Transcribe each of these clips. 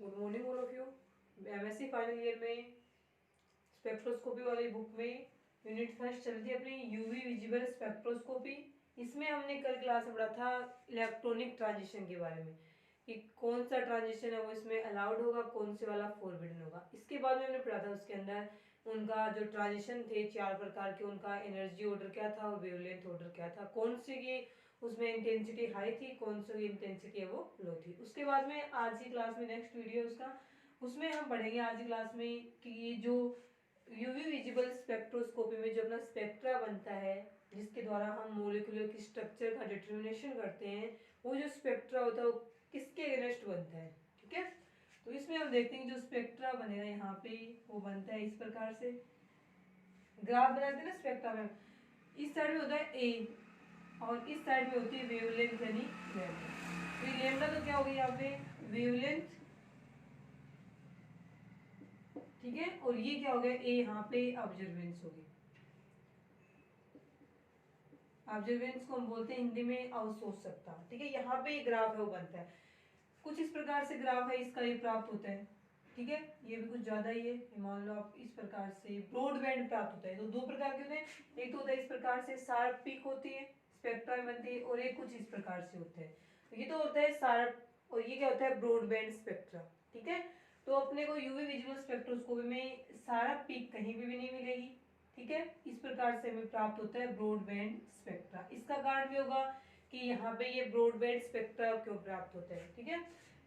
Good morning all of you. MSc final year में spectroscopy वाली book में unit first चल रही है अपनी यूवी विजिबल स्पेक्ट्रोस्कोपी। इसमें हमने कल क्लास में पढ़ा था इलेक्ट्रॉनिक ट्रांजिशन के बारे में कि कौन सा ट्रांजिशन है वो इसमें अलाउड होगा, कौन से वाला फॉरबिडन होगा। इसके बाद में हमने पढ़ा था उसके अंदर उनका जो ट्रांजिशन थे 4 प्रकार के, उनका एनर्जी ऑर्डर क्या था और वेवलेंथ ऑर्डर क्या था, कौन से की उसमें इंटेंसिटी हाई थी, कौन सी इंटेंसिटी है वो लो थी। उसके बाद में आज की क्लास में नेक्स्ट वीडियो उसका, उसमें हम पढ़ेंगे आज की क्लास में कि जो यूवी विजिबल स्पेक्ट्रोस्कोपी में जो अपना स्पेक्ट्रा बनता है जिसके द्वारा हम मोलिकुलर की स्ट्रक्चर का डिटर्मिनेशन करते हैं, वो जो स्पेक्ट्रा होता है वो किसके अगेंस्ट बनता है। ठीक है, तो इसमें हम देखते हैं जो स्पेक्ट्रा बनेगा यहाँ पे वो बनता है इस प्रकार से। ग्राफ बनाते हैं ना स्पेक्ट्रा में, इस साइड में होता है ए और इस साइड में होती है वेवलेंथ यानी लैम्डा। तो ये लैम्डा तो क्या होगी यहाँ पे वेवलेंथ, ठीक है, और ये क्या हो गया ए यहाँ पे ऑब्जर्वेंस होगी। ऑब्जर्वेंस को हम बोलते हैं हिंदी में अवशोषकता। ठीक है, यहाँ पे ये ग्राफ है वो बनता है कुछ इस प्रकार से, ग्राफ है इसका ये प्राप्त होता है। ठीक है, ये भी कुछ ज्यादा ही है, मान लो आप इस प्रकार से ब्रॉड बैंड प्राप्त होता है। तो दो प्रकार के होते हैं, एक तो होता है इस प्रकार से शार्प पीक होती है स्पेक्ट्रा में बनती है, और एक कुछ इस प्रकार से होता है। तो ये तो होता है शार्प और ये क्या होता है ब्रॉड बैंड स्पेक्ट्रा। ठीक है, तो अपने को यूवी विजुअल स्पेक्ट्रोस्कोपी में सारा पीक कहीं पे भी नहीं मिलेगी। ठीक है, इस प्रकार से हमें प्राप्त होता है ब्रॉड बैंड स्पेक्ट्रा। इसका कारण भी होगा कि यहाँ पे ये ब्रॉड बैंड स्पेक्ट्रा क्यों प्राप्त होता है। ठीक है,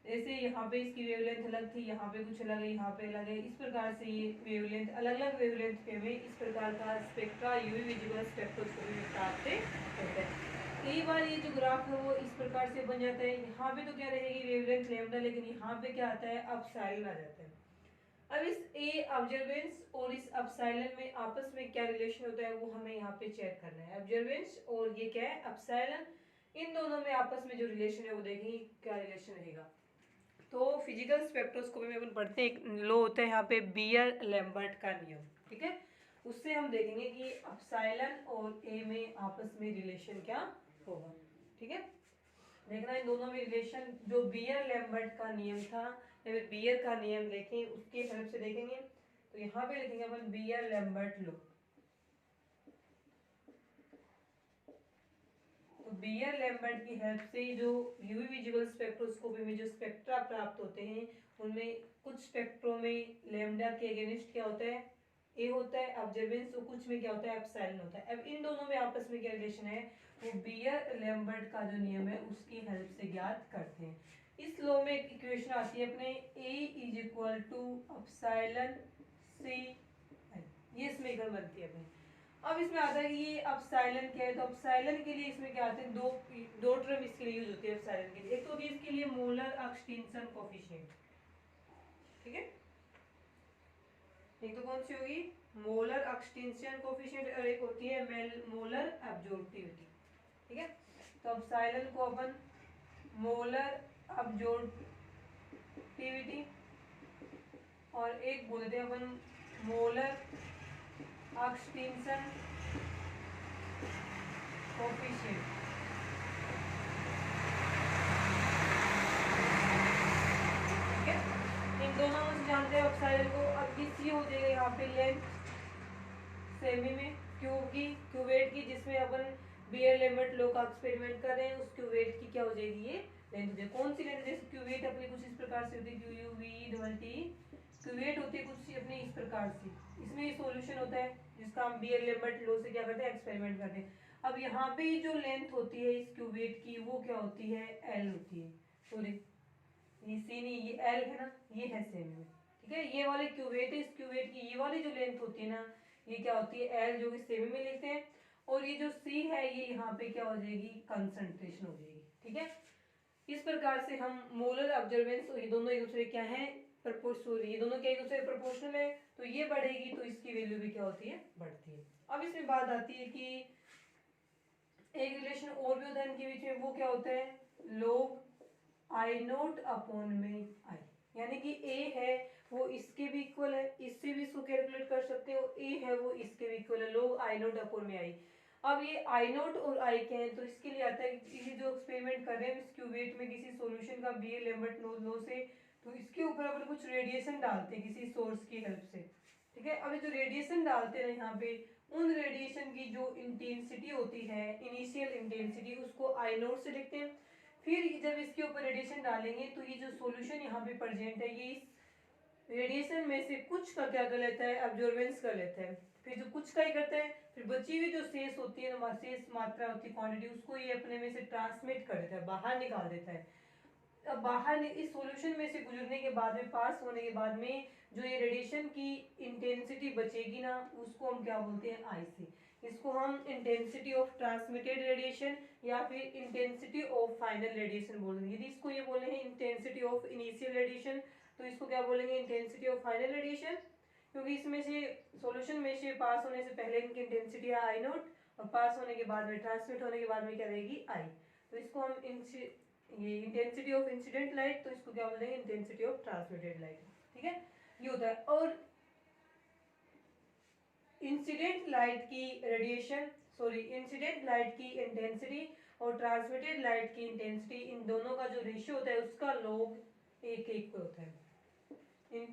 जैसे यहाँ पे इसकी वेवलेंथ अलग थी, यहाँ पे कुछ अलग है, यहाँ पे अलग है, इस प्रकार से ये वेवलेंथ अलग अलग वेवलेंथ पे हमें इस प्रकार का स्पेक्ट्रा यूवी विजिबल स्पेक्ट्रोस्कोपी में प्राप्त होता है। कई बार ये जो ग्राफ है वो इस प्रकार से बन जाता है, यहाँ पे तो क्या रहेगी वेवलेंथ लैम्डा, लेकिन यहाँ पे क्या आता है अपसाइलन आ जाता है। अब इस ए ऑब्जर्वेंस और इस अपसाइलन में आपस में क्या रिलेशन होता है वो हमें यहाँ पे चेक करना है। ऑब्जर्वेंस और ये क्या है अपसाइलन, इन दोनों में आपस में जो रिलेशन है वो देखेंगे क्या रिलेशन रहेगा। तो फिजिकल स्पेक्ट्रोस्कोपी में अपन पढ़ते हैं एक लो होता है यहाँ पे बियर लैम्बर्ट का नियम। ठीक है, उससे हम देखेंगे कि अपसाइलन और ए में आपस में रिलेशन क्या होगा। ठीक है, देखना इन दोनों में रिलेशन जो बियर लैम्बर्ट का नियम था या फिर बियर का नियम देखें उसके हेल्प से देखेंगे। तो यहाँ पे लिखेंगे अपन बियर लैम्बर्ट लो। तो बियर लैम्बर्ट की हेल्प से जो यूवी विजिबल स्पेक्ट्रोस्कोपी में जो स्पेक्ट्रा प्राप्त होते हैं उनमें कुछ स्पेक्ट्रो में लैम्डा के अगेंस्ट क्या होता है ए होता है ऑब्जर्वेंस, और कुछ में क्या होता है एप्सिलॉन होता है। अब इन दोनों में आपस में क्या रिलेशन है वो बियर लैम्बर्ट का जो नियम है उसकी हेल्प से ज्ञात करते हैं। इस लॉ में एक इक्वेशन आती है अपने ए इज इक्वल टू एप्सिलॉन सी, ये समीकरण बनती है अपनी। अब इसमें आता है कि ये अपसाइलन क्या है, तो अपसाइलन के लिए इसमें क्या आते हैं दो दो टर्म इसके लिए यूज होती है अपसाइलन के लिए। एक तो होती है इसके लिए मोलर एक्सटेंशन कोफिशिएंट। ठीक है, एक तो कौन सी होगी मोलर एक्सटेंशन कोफिशिएंट और एक होती है मोलर एब्जॉर्प्टिविटी। ठीक है, तो अपसाइलन को अपन मोलर एब्जॉर्प्टिविटी और एक बोलते हैं अपन मोलर एक्सटेंशन कोफिशिएंट। इन दोनों में से जानते हैं अपसाइलन को। अब किसी हो जाएगा यहाँ पे लेंथ सेमी में क्यूब की क्यूवेट की, जिसमें अपन बियर लैम्बर्ट लॉ का एक्सपेरिमेंट कर रहे हैं, उस क्यूवेट की क्या हो जाएगी ये लेंथ हो जाएगी। कौन सी लेंथ, जैसे क्यूवेट अपनी कुछ इस प्रकार से होती है Q U V double T, cuvette होती है कुछ अपनी इस प्रकार से, इसमें ये सॉल्यूशन होता है जिसका हम बियर लैम्बर्ट लॉ से क्या करते हैं एक्सपेरिमेंट करते हैं। अब यहाँ पे जो लेंथ होती है इस क्यूवेट की वो क्या होती है एल होती है, सॉरी ये सी नहीं ये एल है ना, ये है सेमी में। ठीक है, ये वाली क्यूवेट है, इस क्यूवेट की ये वाली जो लेंथ होती है ना ये क्या होती है एल, जो कि सेमी में लिखते हैं, और ये जो सी है ये यहाँ पे क्या हो जाएगी कंसंट्रेशन हो जाएगी। ठीक है, इस प्रकार से हम मोलर ऑब्जर्वेंस, ये दोनों एक दूसरे क्या है प्रपोर्शनल, ये दोनों क्या एक दूसरे प्रोपोर्शनल है, तो ये बढ़ेगी तो इसकी वैल्यू भी क्या होती है बढ़ती है। अब इसमें बात आती है कि एक रिलेशन और भी होता है इनके बीच में, वो क्या होता है लोग आई नोट अपॉन में आई, यानी कि ए है वो इसके भी इक्वल है, इससे भी इसको कैलकुलेट कर सकते हो, ए है वो इसके भी इक्वल है, लोग आई नोट अपॉन में आई। अब ये आई नोट और आई क्या है, तो इसके लिए आता है कि ये जो एक्सपेरिमेंट कर रहे हैं इस क्यूवेट में किसी सॉल्यूशन का बी लैम्बर्ट लॉ से, तो इसके ऊपर अपन कुछ रेडिएशन डालते हैं किसी सोर्स की हेल्प से, ठीक है। अब ये जो रेडिएशन डालते हैं यहाँ पे, उन रेडिएशन की जो इंटेंसिटी होती है, इनिशियल इंटेंसिटी, उसको आई नोट से लिखते हैं। फिर जब इसके ऊपर रेडिएशन डालेंगे तो ये जो सॉल्यूशन यहाँ पे प्रेजेंट है, ये इस रेडिएशन में से कुछ का क्या कर लेता है, अब्जॉर्बेंस कर लेता है। फिर जो कुछ का ही करता है, फिर बची हुई जो शेष होती है ना, शेष मात्रा होती है, क्वांटिटी, उसको ये अपने में से ट्रांसमिट कर देता है, बाहर निकाल देता है। अब बाहर इस सॉल्यूशन में से गुजरने के बाद में, पास होने के बाद में, जो ये रेडिएशन की इंटेंसिटी बचेगी ना, उसको हम क्या बोलते हैं, आईसी। इसको हम इंटेंसिटी ऑफ ट्रांसमिटेड रेडिएशन या फिर इंटेंसिटी ऑफ फाइनल रेडिएशन बोलेंगे। यदि इसको ये बोले हैं इंटेंसिटी ऑफ इनिशियल रेडिएशन, तो इसको क्या बोलेंगे, इंटेंसिटी ऑफ फाइनल रेडिएशन। क्योंकि इसमें से सॉल्यूशन में से पास होने से पहले इनकी इंटेंसिटी है आई नोट, और पास होने के बाद में, ट्रांसमिट होने के बाद में क्या रहेगी, आई। तो इसको हम ये इंटेंसिटी ऑफ इंसिडेंट लाइट, तो इसको क्या बोलेंगे, इंटेंसिटी ऑफ ट्रांसमिटेड लाइट, ठीक है। ये होता है। और इंसिडेंट लाइट की रेडिएशन, सॉरी, इंसिडेंट लाइट की इंटेंसिटी और ट्रांसमिटेड लाइट की इंटेंसिटी, इन दोनों का जो रेशियो होता है उसका लॉग 1:1 पे होता है।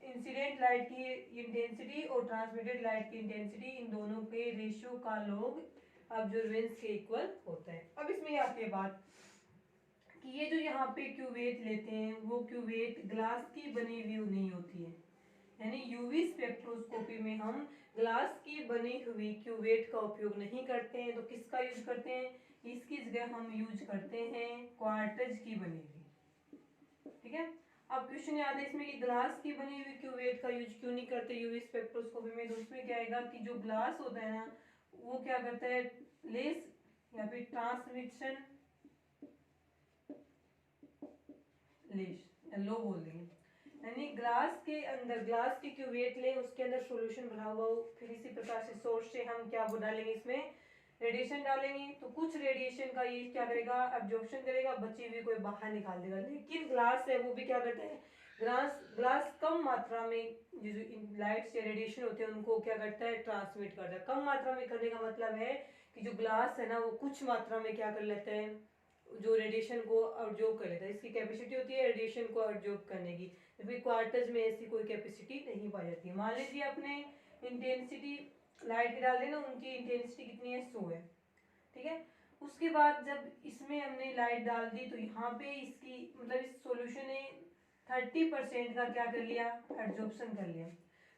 इंसिडेंट लाइट की इंटेंसिटी और ट्रांसमिटेड लाइट की इंटेंसिटी, इन दोनों के रेशियो का लॉग ऑब्जर्वेंस के इक्वल होता है। अब इसमें आती है बात कि ये जो यहाँ पे क्यूवेट लेते हैं, वो क्यूवेट ग्लास की बनी हुई नहीं होती है, यानी यूवी स्पेक्ट्रोस्कोपी में हम ग्लास की बनी हुई क्यूवेट का उपयोग नहीं करते हैं। तो किसका यूज करते हैं, इसकी जगह हम यूज करते हैं क्वार्टज की बनी हुई, ठीक है। अब क्वेश्चन याद है इसमें कि ग्लास की बनी हुई क्यूवेट का यूज क्यों नहीं करते यूवी स्पेक्ट्रोस्कोपी में। तो उसमें क्या आएगा कि जो ग्लास होता है ना, वो क्या करता है, लेस या फिर ट्रांसमिशन लो बोल देंगे, यानी ग्लास के अंदर, ग्लास की क्यूवेट लें, उसके अंदर सॉल्यूशन भरा हुआ हो, फिर इसी प्रकार से सोर्स से हम क्या डालेंगे, इसमें रेडिएशन डालेंगे। तो कुछ रेडिएशन का ये क्या करेगा, एब्जॉर्प्शन करेगा, बची हुई कोई बाहर निकाल देगा। लेकिन ग्लास है वो भी क्या करता है, ग्लास कम मात्रा में जो लाइट से रेडिएशन होते हैं उनको क्या करता है, ट्रांसमिट करता है। कम मात्रा में करने का मतलब है कि जो ग्लास है ना, वो कुछ मात्रा में क्या कर लेता है, जो रेडिएशन को ऑब्जॉर्ब कर लेता है। इसकी कैपेसिटी होती है रेडिएशन को ऑब्जॉर्ब करने की, जबकि क्वार्टज में ऐसी कोई कैपेसिटी नहीं पाई जाती है। मान लीजिए आपने इंटेंसिटी लाइट की डाल दी ना, उनकी इंटेंसिटी कितनी है, 100 है, ठीक है। उसके बाद जब इसमें हमने लाइट डाल दी, तो यहाँ पे इसकी मतलब इस सॉल्यूशन ने 30% का क्या कर लिया, एब्जॉर्प्शन कर लिया।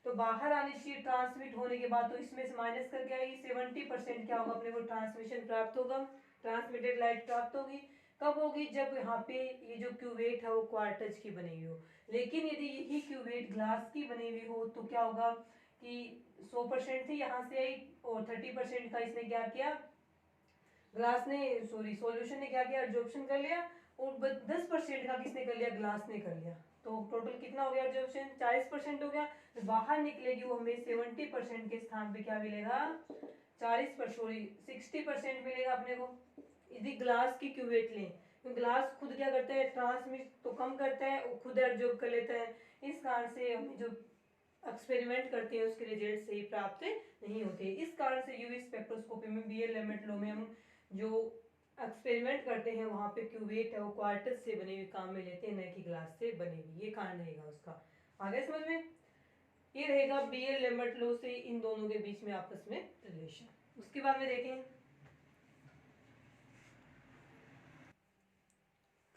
तो बाहर आने चाहिए ट्रांसमिट होने के बाद, तो इसमें से माइनस करके आएगी, 70% क्या होगा, अपने को ट्रांसमिशन प्राप्त होगा, ट्रांसमिटेड लाइट प्राप्त होगी। कब होगी, जब यहाँ पे ये जो क्यूवेट है वो क्वार्टज की बनी हुई हो। लेकिन यदि यही क्यूवेट ग्लास की बनी हुई हो, तो क्या होगा कि 100% थी, यहाँ से आई, और 30% का इसने क्या किया, ग्लास ने, सॉरी, सॉल्यूशन ने क्या किया, एब्जॉर्प्शन कर लिया, और 10% का किसने कर लिया, ग्लास ने कर लिया। तो टोटल कितना हो गया एब्जॉर्प्शन, 40% हो गया। तो बाहर निकलेगी वो हमें 70% के स्थान पे क्या मिलेगा, 60% मिलेगा अपने को, यदि ग्लास की क्यूवेट लें। तो ग्लास खुद क्या करता है, ट्रांसमिट तो कम करता है, और खुद एब्जॉर्ब कर लेता है। इस कारण से हम जो एक्सपेरिमेंट करते हैं उसके रिजल्ट सही प्राप्त नहीं होते। इस कारण से यूवी स्पेक्ट्रोस्कोपी में, बीएल-लैम्बर्ट लॉ में हम जो एक्सपेरिमेंट करते हैं वहाँ पे क्यूवेट है वो क्वार्टज से बने हुए काम में लेते हैं, न कि ग्लास से बने हुई। ये कारण रहेगा उसका, आगे समझ में। ये रहेगा बीएल-लैम्बर्ट लॉ से इन दोनों के बीच में आपस में रिलेशन। उसके बाद में देखें,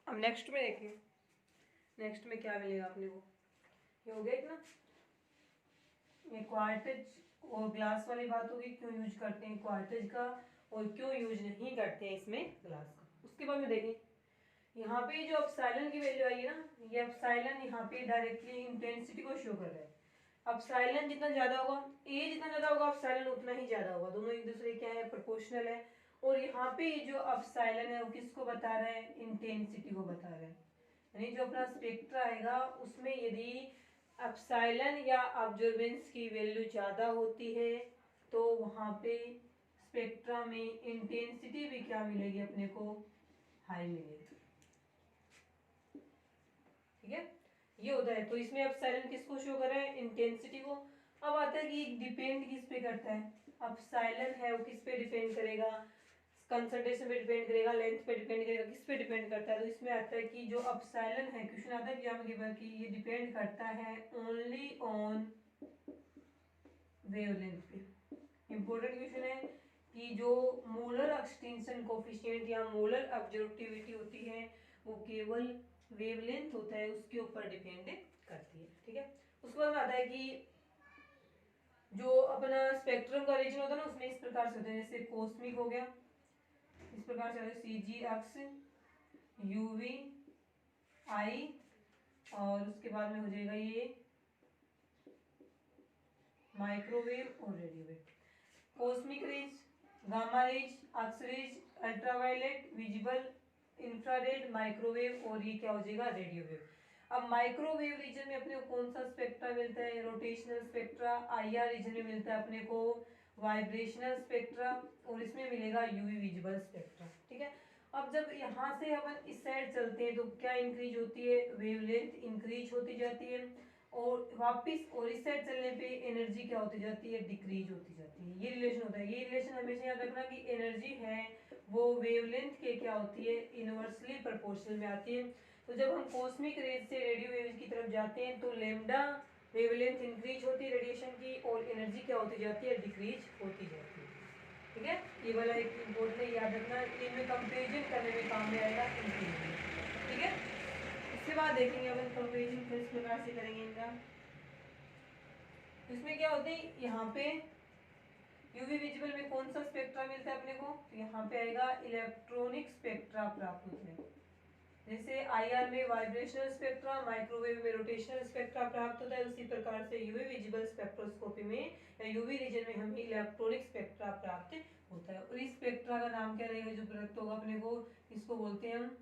अब नेक्स्ट में देखें, नेक्स्ट में क्या मिलेगा अपने को, ये हो गया ना, ये क्वार्टज और ग्लास वाली बात होगी, क्यों यूज करते हैं क्वार्टज का और क्यों यूज नहीं करते हैं इसमें ग्लास का। उसके बाद में देखें, यहाँ पे जो एप्सिलॉन की वैल्यू आई है ना, ये एप्सिलॉन यहाँ पे डायरेक्टली इंटेंसिटी को शो कर रहा है। एप्सिलॉन जितना ज्यादा होगा, ए जितना ज्यादा होगा, एप्सिलॉन उतना ही ज्यादा होगा, दोनों एक दूसरे क्या है, प्रोपोर्शनल है। और यहाँ पे जो एप्सिलॉन है वो किसको बता रहा है, इंटेंसिटी को बता रहा है। यानी जो अपना स्पेक्ट्रा आएगा उसमें यदि एप्सिलॉन या ऑब्जर्वेंस की वैल्यू ज़्यादा होती है, तो वहाँ पे स्पेक्ट्रा में इंटेंसिटी भी क्या मिलेगी अपने को, हाई मिलेगी, ठीक है। ये होता है। तो इसमें एप्सिलॉन किसको शो कर रहा है, इंटेंसिटी को। अब आता है कि डिपेंड किस पे करता है, एप्सिलॉन है वो किस पे डिपेंड करेगा, कंसंट्रेशन पे डिपेंड करेगा, लेंथ पे डिपेंड करेगा, किस पे डिपेंड करता है? तो इसमें आता है कि जो अपसाइलन है, क्वेश्चन आता है एग्जाम में गिवन कि ये डिपेंड करता है ओनली ऑन वेवलेंथ पे। इंपॉर्टेंट क्वेश्चन है कि जो मोलर एक्सटिंक्शन कोफिशिएंट या मोलर ऑब्जर्वेटिविटी होती है वो केवल वेवलेंथ होता है, उसके ऊपर डिपेंड करती है। ठीक है, उसके बाद आता है कि जो अपना स्पेक्ट्रम का रीजन होता है ना, उसमें इस प्रकार से होता है, जैसे कॉस्मिक हो गया, इस प्रकार से सी जी अक्स, यूवी, आई, और उसके बाद में हो जाएगा ये माइक्रोवेव और radio wave. Cosmic rays, gamma rays, X rays, ultraviolet, visible, infrared, microwave, और ये क्या हो जाएगा? Radio wave. अब माइक्रोवेव रीजन में अपने को कौन सा स्पेक्ट्रा मिलता है? Rotational spectra. आईआर रीजन में मिलता है अपने को वाइब्रेशनल स्पेक्ट्रा, और इसमें मिलेगा यूवी विजिबल स्पेक्ट्रा। ठीक है, अब जब यहाँ से अपन इस साइड चलते हैं तो क्या इंक्रीज होती है? वेवलेंथ इंक्रीज होती जाती है, और वापस और इस साइड चलने पे एनर्जी क्या होती जाती है? डिक्रीज होती जाती है। ये रिलेशन होता है। ये रिलेशन हमेशा याद रखना कि एनर्जी है वो वेवलेंथ के क्या होती है? इनवर्सली प्रोपोर्शनल में आती है। तो जब हम कॉस्मिक रेज से रेडियो वेव की तरफ जाते हैं तो लेमडा वेवलेंथ इंक्रीज होती है रेडिएशन की, और एनर्जी क्या होती जाती है? डिक्रीज होती जाती है। ठीक है, ये वाला एक इम्पोर्टेंट है, याद रखना, इनमें कंपेरिजन करने में काम में आएगा इंक्रीज। ठीक है, इसके बाद देखेंगे अपन कंपेरिजन किस प्रकार से करेंगे इनका। इसमें क्या होते हैं, यहाँ पे यूवी विजिबल में कौन सा स्पेक्ट्रा मिलता है अपने को? तो यहाँ पे आएगा इलेक्ट्रॉनिक स्पेक्ट्रा प्राप्त होते हैं। जैसे आईआर में वाइब्रेशनल स्पेक्ट्रा, माइक्रोवेव में रोटेशनल स्पेक्ट्रा प्राप्त होता है, उसी प्रकार से यूवी विजिबल स्पेक्ट्रोस्कोपी में या यूवी रीजन में हमें इलेक्ट्रॉनिक स्पेक्ट्रा प्राप्त होता है। और इस स्पेक्ट्रा का नाम क्या रहेगा जो प्राप्त होगा अपने को? इसको बोलते हैं हम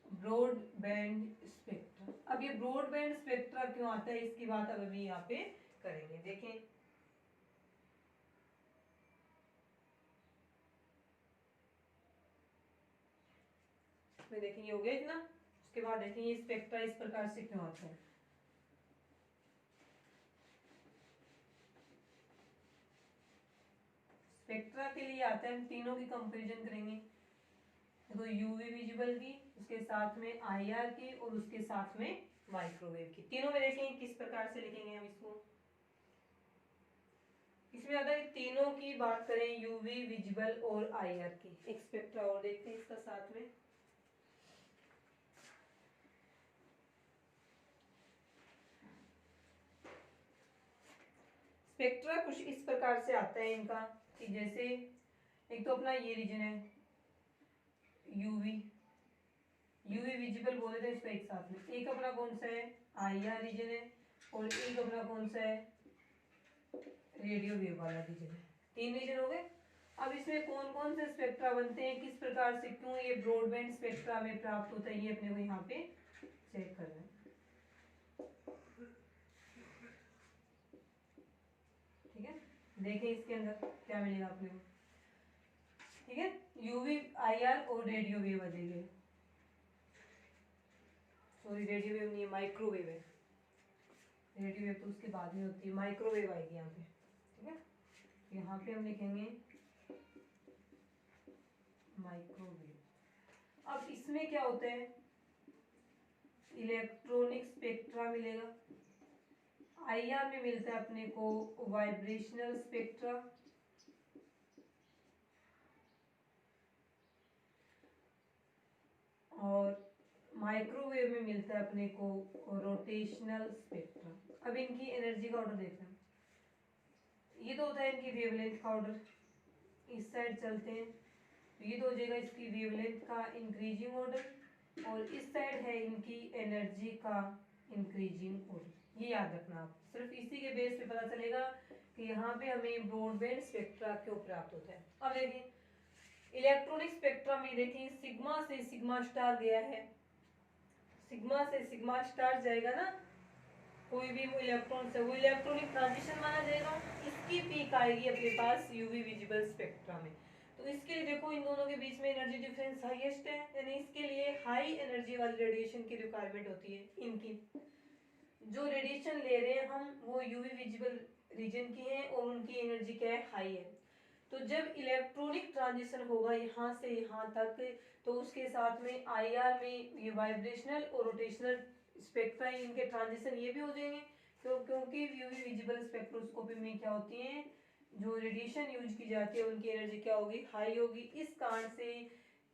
ब्रॉड बैंड स्पेक्ट्रा। अब ये ब्रॉड बैंड स्पेक्ट्रा क्यों आता है, इसकी बात अब अभी यहाँ पे करेंगे। देखें, में देखेंगे हो गया इतना। उसके बाद देखेंगे स्पेक्ट्रा इस प्रकार से क्यों आता है। स्पेक्ट्रा के लिए आता है, हम तीनों की कंपैरिजन करेंगे। तो यूवी विजिबल की, उसके साथ में आईआर की, और उसके साथ में माइक्रोवेव की, तीनों में देखेंगे किस प्रकार से लिखेंगे हम इसको। इसमें आता है तीनों की बात करें, यूवी विजिबल और आईआर की। एक स्पेक्ट्रा और देखते हैं इसका साथ में। स्पेक्ट्रा कुछ इस प्रकार से आता है इनका कि जैसे एक तो अपना ये रीजन है यूवी, यूवी विजिबल बोले थे इसको एक साथ में। एक अपना कौन सा है? आईआर रीजन है, और एक अपना कौन सा है? रेडियो वेव वाला रीजन है। तीन रीजन हो गए। अब इसमें कौन कौन से स्पेक्ट्रा बनते हैं, किस प्रकार से, क्यों ये ब्रॉडबैंड स्पेक्ट्रा में प्राप्त होता है, ये अपने को यहाँ पे चेक करना है। ठीक है, देखें इसके अंदर क्या मिलेगा अपने को। ठीक है, यूवी, आईआर और रेडियो वेव आ जाएंगे। सॉरी, रेडियो वेव नहीं है, माइक्रोवेव है। रेडियो वेव तो उसके बाद में होती है, माइक्रोवेव आएगी यहाँ पे। ठीक है, यहाँ पे हम लिखेंगे माइक्रोवेव। अब इसमें क्या होता है? इलेक्ट्रॉनिक स्पेक्ट्रा मिलेगा। आईआर में मिलता है अपने को वाइब्रेशनल स्पेक्ट्रा, और माइक्रोवेव में मिलता है अपने को रोटेशनल स्पेक्ट्रा। अब इनकी एनर्जी का ऑर्डर देखना है। ये तो होता है इनकी वेवलेंथ का ऑर्डर। इस साइड चलते हैं तो ये तो हो जाएगा इसकी वेवलेंथ का इंक्रीजिंग ऑर्डर, और इस साइड है इनकी एनर्जी का इंक्रीजिंग ऑर्डर। ये याद रखना आप, सिर्फ इसी के बेस पे पता चलेगा कि यहाँ पे हमें ब्रॉडबैंड स्पेक्ट्रा क्यों प्राप्त होता है। अब देखिए इलेक्ट्रॉनिक स्पेक्ट्रा में देखिए सिग्मा से सिग्मा स्टार गया है, सिग्मा से सिग्मा स्टार जाएगा ना, कोई भी वो इलेक्ट्रॉन से, वो इलेक्ट्रॉनिक ट्रांजिशन माना जाएगा। इसकी पीक आएगी अपने पास यूवी विजिबल स्पेक्ट्रा में। तो इसके लिए देखो इन दोनों के बीच में एनर्जी डिफरेंस हाईएस्ट है, यानी इसके लिए हाई एनर्जी वाली रेडिएशन की रिक्वायरमेंट होती है। इनकी जो रेडिएशन ले रहे हैं हम वो यूवी विजिबल रीजन की है, और उनकी एनर्जी क्या है? हाई है। तो जब इलेक्ट्रॉनिक ट्रांजिशन होगा यहाँ से यहाँ तक, तो उसके साथ में आईआर में ये वाइब्रेशनल और रोटेशनल स्पेक्ट्रा इनके ट्रांजिशन ये भी हो जाएंगे। क्योंकि यूवी विजिबल स्पेक्ट्रोस्कोपी में क्या होती है, जो रेडिएशन यूज की जाती है उनकी एनर्जी क्या होगी, हाई होगी। इस कारण से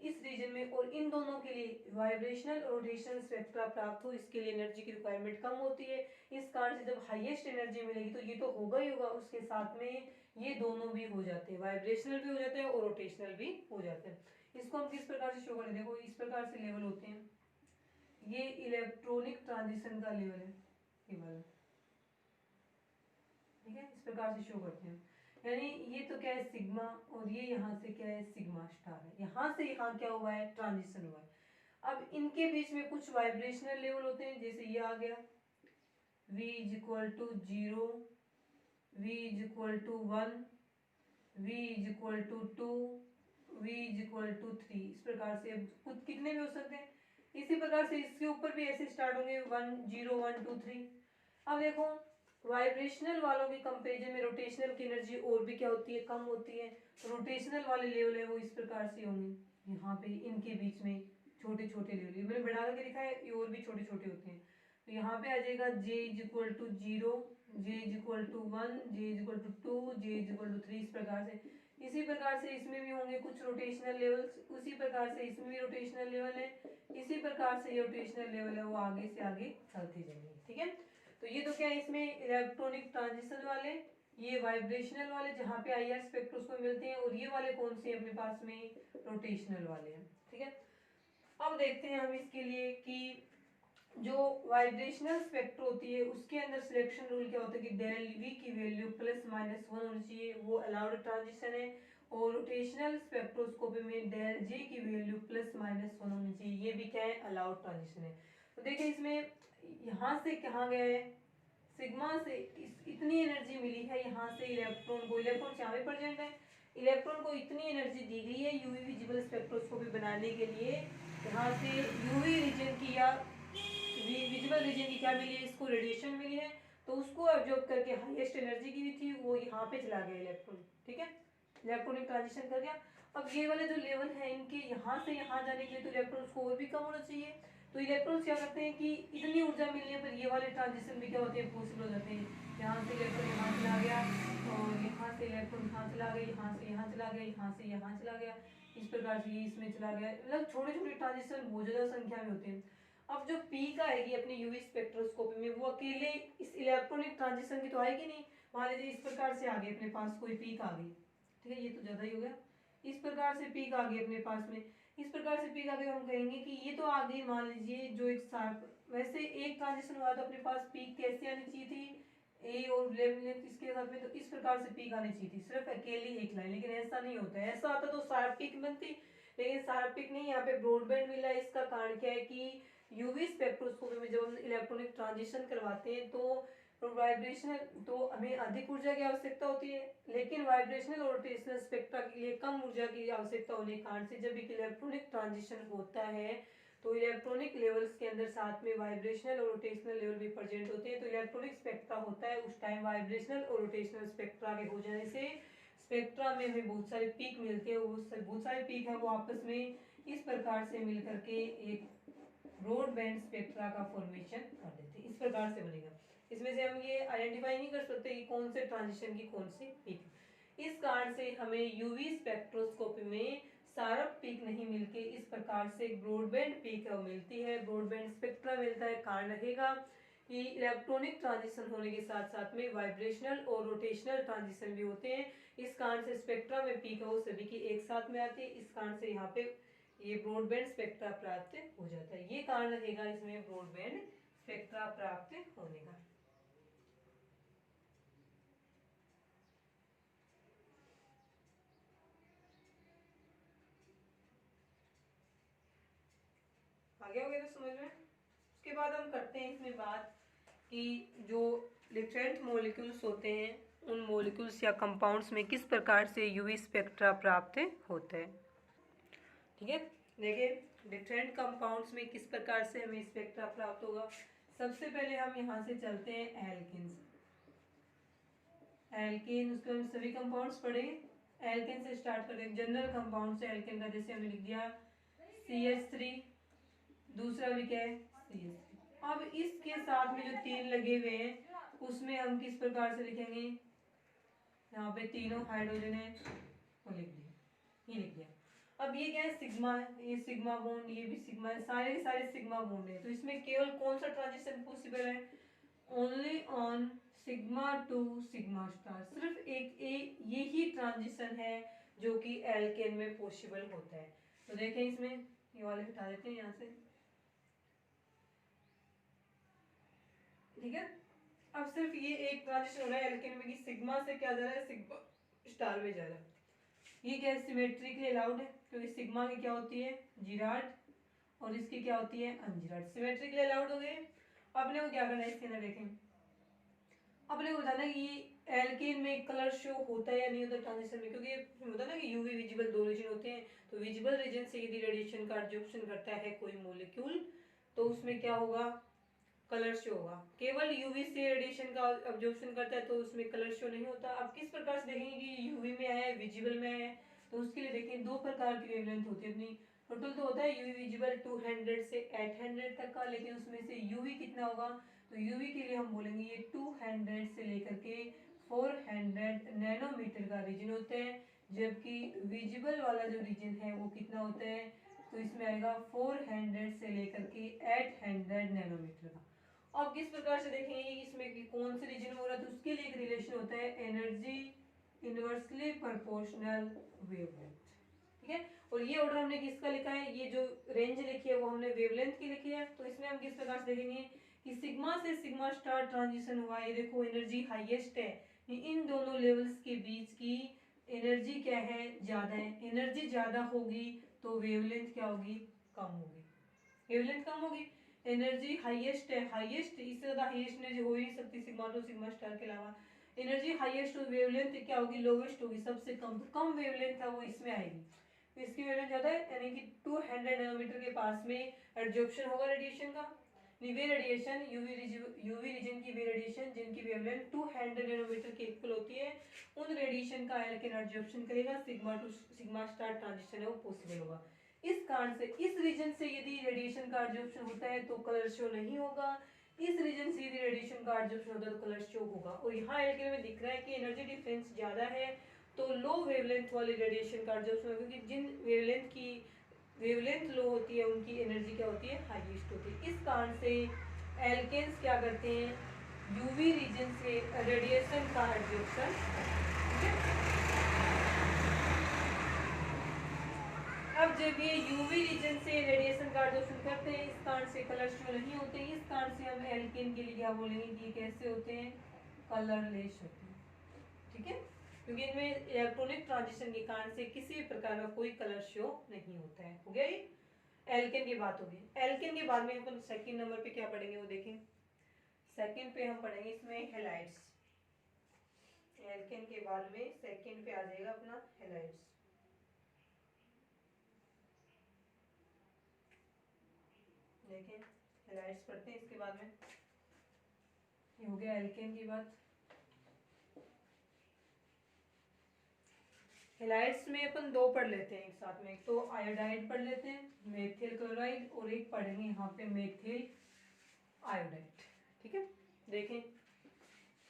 इस रीजन में और इन दोनों के लिए वाइब्रेशनल और रोटेशनल स्पेक्ट्रा प्राप्त हो, इसके लिए एनर्जी की रिक्वायरमेंट कम होती है। इस कारण से जब हाईएस्ट एनर्जी मिलेगी तो ये तो होगा ही होगा, उसके साथ में ये दोनों भी हो जाते हैं, वाइब्रेशनल भी हो जाते हैं और रोटेशनल भी हो जाते हैं। इसको हम किस प्रकार से शो करें, देखो इस प्रकार से लेवल होते हैं, ये इलेक्ट्रॉनिक ट्रांजिशन का लेवल है, ये वाला, ठीक है, इस प्रकार से शो करते हैं। यानी ये तो क्या है सिग्मा, और ये यहाँ से क्या है सिग्मा स्टार है, यहाँ से यहाँ क्या हुआ है ट्रांजिशन हुआ है। अब इनके बीच में कुछ वाइब्रेशनल लेवल होते हैं, जैसे ये आ गया V is equal to 0, V is equal to 1, V is equal to 2, V is equal to 3। इस प्रकार से कुछ कितने भी हो सकते हैं। इसी प्रकार से इसके ऊपर भी ऐसे स्टार्ट होंगे 1 0 1 2 3। अब देखो वाइब्रेशनल वालों के कंपेरिजन में रोटेशनल की एनर्जी और भी क्या होती है, कम होती है। रोटेशनल वाले लेवल है वो इस प्रकार से होंगे, यहाँ पे इनके बीच में छोटे छोटे लेवल, मैंने बढ़ा करके दिखा है, ये और भी छोटे छोटे होते हैं। तो यहाँ पे आ जाएगा J is equal to 0, J is equal to 1, J is equal to 2, J is equal to 3। इस प्रकार से इसी प्रकार से इसमें भी होंगे कुछ रोटेशनल लेवल्स, उसी प्रकार से इसमें भी रोटेशनल लेवल है, इसी प्रकार से ये रोटेशनल लेवल है वो आगे से आगे चलते जाएंगे, ठीक है। तो ये तो क्या है इसमें इलेक्ट्रॉनिक ट्रांजिशन वाले, ये वाइब्रेशनल वाले जहाँ पे आईआर स्पेक्ट्रोस्कोप मिलते हैं, और ये वाले कौन से अपने पास में रोटेशनल वाले हैं, ठीक है। अब देखते हैं हम इसके लिए कि जो वाइब्रेशनल स्पेक्ट्र होती है उसके अंदर सिलेक्शन रूल क्या होता है कि डेल वी की वैल्यू +-1 होनी चाहिए, वो अलाउड ट्रांजिशन है। और रोटेशनल स्पेक्ट्रोस्कोपी में डेल जे की वैल्यू +-1 होनी चाहिए, ये भी क्या है अलाउड ट्रांजिशन है। तो देखिए इसमें यहाँ से कहाँ गया है, सिग्मा से इतनी एनर्जी मिली है यहाँ से इलेक्ट्रॉन को, इलेक्ट्रॉन यहाँ पे प्रेजेंट है, इलेक्ट्रॉन को इतनी एनर्जी दी गई है यूवी विजिबल स्पेक्ट्रोस्कोपी बनाने के लिए, यहाँ से यूवी रीजन की या विजिबल रीजन की क्या मिली है, इसको रेडिएशन मिली है, तो उसको एब्जॉर्ब करके हाईएस्ट एनर्जी की भी थी वो यहाँ पे चला गया इलेक्ट्रॉन, ठीक है, इलेक्ट्रॉनिक ट्रांजिशन कर गया। अब ये वाले जो लेवल है इनके यहाँ से यहाँ जाने के लिए तो इलेक्ट्रॉन को और भी कम होना चाहिए, तो इलेक्ट्रॉन्स क्या करते हैं कि इतनी ऊर्जा मिलने पर ये वाले ट्रांजिशन भी क्या होते हैं पॉसिबल हो जाते हैं। यहाँ से इलेक्ट्रॉन यहाँ चला गया, और यहाँ से इलेक्ट्रॉन यहाँ चला गया, यहाँ से यहाँ चला गया, यहाँ से यहाँ चला गया, इस प्रकार से ये इसमें चला गया, मतलब छोटे छोटे ट्रांजिशन बहुत ज़्यादा संख्या में होते हैं। अब जो पीक आएगी अपने यूवी स्पेक्ट्रोस्कोपी में वो अकेले इस इलेक्ट्रॉनिक ट्रांजिशन की तो आएगी नहीं। मान लीजिए इस प्रकार से आ गई अपने पास कोई पीक आ गई, ठीक है, ये तो ज़्यादा ही हो गया, इस प्रकार से पीक आ गई अपने पास में, इस प्रकार से पीक आगे हम कहेंगे कि ये तो आ गई, मान लीजिए जो एक साथ वैसे एक ट्रांजिशन हुआ तो अपने पास पीक कैसे आनी चाहिए थी, ए और लेंथ इसके साथ में, तो इस प्रकार से पीक आनी चाहिए थी सिर्फ अकेली एक लाइन, लेकिन ऐसा नहीं होता है, ऐसा आता तो शार्प पीक बनती, लेकिन शार्प पीक नहीं, यहाँ पे ब्रॉडबैंड मिला है। इसका कारण क्या है कि यूवी स्पेक्ट्रोस्कोपी में जब हम इलेक्ट्रॉनिक ट्रांजिशन करवाते हैं तो वाइब्रेशनल तो हमें अधिक ऊर्जा की आवश्यकता होती है, लेकिन वाइब्रेशनल और रोटेशनल स्पेक्ट्रा के लिए कम ऊर्जा की आवश्यकता होने के कारण से जब एक इलेक्ट्रॉनिक ट्रांजिशन होता है तो इलेक्ट्रॉनिक लेवल्स के अंदर साथ में वाइब्रेशनल और रोटेशनल लेवल भी प्रेजेंट होते हैं। तो इलेक्ट्रॉनिक स्पेक्ट्रा होता है उस टाइम वाइब्रेशनल और रोटेशनल स्पेक्ट्रा के हो जाने से स्पेक्ट्रा में हमें बहुत सारे पीक मिलते हैं, वो बहुत सारे पीक है वो आपस में इस प्रकार से मिलकर के एक ब्रॉड बैंड स्पेक्ट्रा का फॉर्मेशन कर देते हैं, इस प्रकार से बनेगा। इसमें से हम ये आइडेंटिफाई नहीं कर सकते कि कौन से ट्रांजिशन की कौन सी पीक। इस कारण से हमें यूवी स्पेक्ट्रोस्कोपी में शार्प पीक नहीं मिलके इस प्रकार से एक ब्रॉडबैंड पीक मिलती है, ब्रॉडबैंड स्पेक्ट्रा मिलता है। कारण रहेगा कि इलेक्ट्रॉनिक ट्रांजिशन होने के साथ साथ में वाइब्रेशनल और रोटेशनल ट्रांजिशन भी होते हैं, इस कारण से स्पेक्ट्रा में पीक है वो सभी की एक साथ में आती है, इस कारण से यहाँ पे ये ब्रॉडबैंड स्पेक्ट्रा प्राप्त हो जाता है। ये कारण रहेगा इसमें ब्रॉडबैंड स्पेक्ट्रा प्राप्त होने का। आगे हो गया तो समझ में। उसके बाद हम करते हैं इसमें बात कि जो डिफरेंट मॉलिक्यूल्स होते हैं उन मॉलिक्यूल्स या कंपाउंड्स में किस प्रकार से यूवी स्पेक्ट्रा प्राप्त होते हैं, ठीक है। देखिए डिफरेंट कंपाउंड्स में किस प्रकार से हमें स्पेक्ट्रा प्राप्त होगा। सबसे पहले हम यहाँ से चलते हैं एल्किन, एल्किन उसके हम सभी कंपाउंड्स पढ़ेंगे, एल्केन से स्टार्ट करते हैं, जनरल कंपाउंड से एल्केन का, जैसे हमने लिख दिया CH3, दूसरा भी क्या है CH3। अब इसके साथ में जो तीन लगे हुए हैं उसमें हम किस प्रकार से लिखेंगे, यहाँ पे तीनों हाइड्रोजन है वो लिख दिया, ये लिख दिया। अब ये क्या है, सिग्मा है, ये सिग्मा बॉन्ड, ये भी सिग्मा है, सारे के सारे सिग्मा बॉन्ड है। तो इसमें केवल कौन सा ट्रांजिशन पॉसिबल है, only on sigma two sigma star, सिर्फ ये ही ट्रांजिशन है जो कि एल्केन में पॉसिबल होता है। तो देखें इसमें ये वाले हटा देते हैं यहाँ से, ठीक है। अब सिर्फ ये एक ट्रांजिशन हो रहा है एल्केन में कि सिग्मा से क्या जा रहा है, सिग्मा स्टार में जा रहा है। ये क्या है, सिमेट्रिकली अलाउड है, क्योंकि सिग्मा की क्या होती है जिराड और इसकी क्या होती है अनजिराड, सिमेट्रिकली अलाउड हो गए। अपने को क्या करना है इसके अंदर, देखें अपने को बताना कि एल्केन में कलर शो होता है या नहीं होता ट्रांजिशन में, क्योंकि होता है ना कि यूवी विजिबल दो रीजन होते हैं। तो विजिबल रीजन से यदि रेडिएशन का एब्जॉर्प्शन करता है कोई मॉलिक्यूल तो उसमें क्या होगा, कलर शो होगा। केवल यूवी से रेडिएशन का अब्जॉर्प्शन करता है तो उसमें कलर शो नहीं होता। अब किस प्रकार से देखेंगे कि यूवी में आया है विजिबल में आया है, तो उसके लिए देखें दो प्रकार की वेवलेंथ होती है अपनी। टोटल तो होता है यूवी विजिबल 200 से 800 तक का, लेकिन उसमें से यूवी कितना होगा, तो यूवी के लिए हम बोलेंगे ये 200 से लेकर के 400 नैनोमीटर का रीजन होता है, जबकि विजिबल वाला जो रीजन है वो कितना होता है, तो इसमें आएगा 400 से लेकर के 800 नैनोमीटर का। अब किस प्रकार से देखेंगे इसमें कि कौन से रीजन हो रहा है, तो उसके लिए एक रिलेशन होता है एनर्जी इनवर्सली प्रोपोर्शनल वेवलेंथ, ठीक है। और ये ऑर्डर हमने किसका लिखा है, ये जो रेंज लिखी है वो हमने वेवलेंथ की लिखी है। तो इसमें हम किस प्रकार से देखेंगे कि सिग्मा से सिग्मा स्टार ट्रांजिशन हुआ, ये देखो एनर्जी हाईएस्ट है, इन दोनों लेवल्स के बीच की एनर्जी क्या है, ज्यादा है। एनर्जी ज्यादा होगी तो वेवलेंथ क्या होगी, कम होगी, वेवलेंथ कम होगी। एनर्जी हाईएस्ट है, हाईएस्ट इससे ज्यादा हाईएस्ट एनर्जी हो ही नहीं सकती सिग्मा टू सिग्मा स्टार के अलावा। एनर्जी हाईएस्ट और वेवलेंथ क्या होगी, लोवेस्ट होगी, सबसे कम। तो कम वेवलेंथ है वो इसमें आएगी, तो इसकी वेवलेंथ ज्यादा है, यानी कि 200 नैनोमीटर के पास में एब्जॉर्प्शन होगा रेडिएशन का। वे रेडिएशन यूवी रीजन की वे रेडिएशन जिनकी वेवलेंथ 200 नैनोमीटर के इक्वल होती है, उन रेडिएशन का एल्केन एब्जॉर्प्शन करेगा, sigma two sigma star transition है वो पॉसिबल होगा। इस कारण से इस रीजन से यदि रेडिएशन का एब्जॉर्प्शन होता है तो कलर शो नहीं होगा, इस रीजन से यदि रेडिएशन का एब्जॉर्प्शन होता है तो कलर शो होगा। और यहाँ एल्केन में दिख रहा है कि एनर्जी डिफरेंस ज्यादा है तो लो वेवलेंथ वाले रेडिएशन का एब्जॉर्प्शन होगा, क्योंकि जिन वेवलेंथ की वेवलेंथ लो होती है उनकी एनर्जी क्या होती है, हाईएस्ट होती है। इस कारण से एल्केन्स क्या करते हैं, यूवी रीजन से रेडिएशन का एब्जॉर्प्शन, ठीक है। अब जब ये यूवी रीजन से रेडिएशन का एब्जॉर्प्शन करते हैं इस कारण से कलर शो नहीं होते, इस कारण से हम एल्केन के लिए क्या बोलेंगे कि ये कैसे होते हैं, कलरलेस होते हैं, ठीक है। क्योंकि इनमें इलेक्ट्रॉनिक ट्रांजिशन के कारण से किसी भी प्रकार का कोई कलर शो नहीं होता है। हो गया ये एल्केन की बात होगी। एल्केन के बाद में अपन सेकंड नंबर पे क्या पढ़ेंगे वो देखें। सेकंड पे हम पढ़ेंगे इसमें हेलाइड्स। एल्केन के बाद में सेकंड पे आ जाएगा अपना हेलाइड्स। देखें हेलाइड्स पढ़ते हैं इसके बाद में, ये हो गया एल्केन की बात। हेलाइड्स में अपन दो पढ़ लेते हैं एक साथ में, एक तो आयोडाइड पढ़ लेते हैं, मेथिल क्लोराइड, और एक पढ़ेंगे यहाँ पे मेथिल आयोडाइड, ठीक है। देखें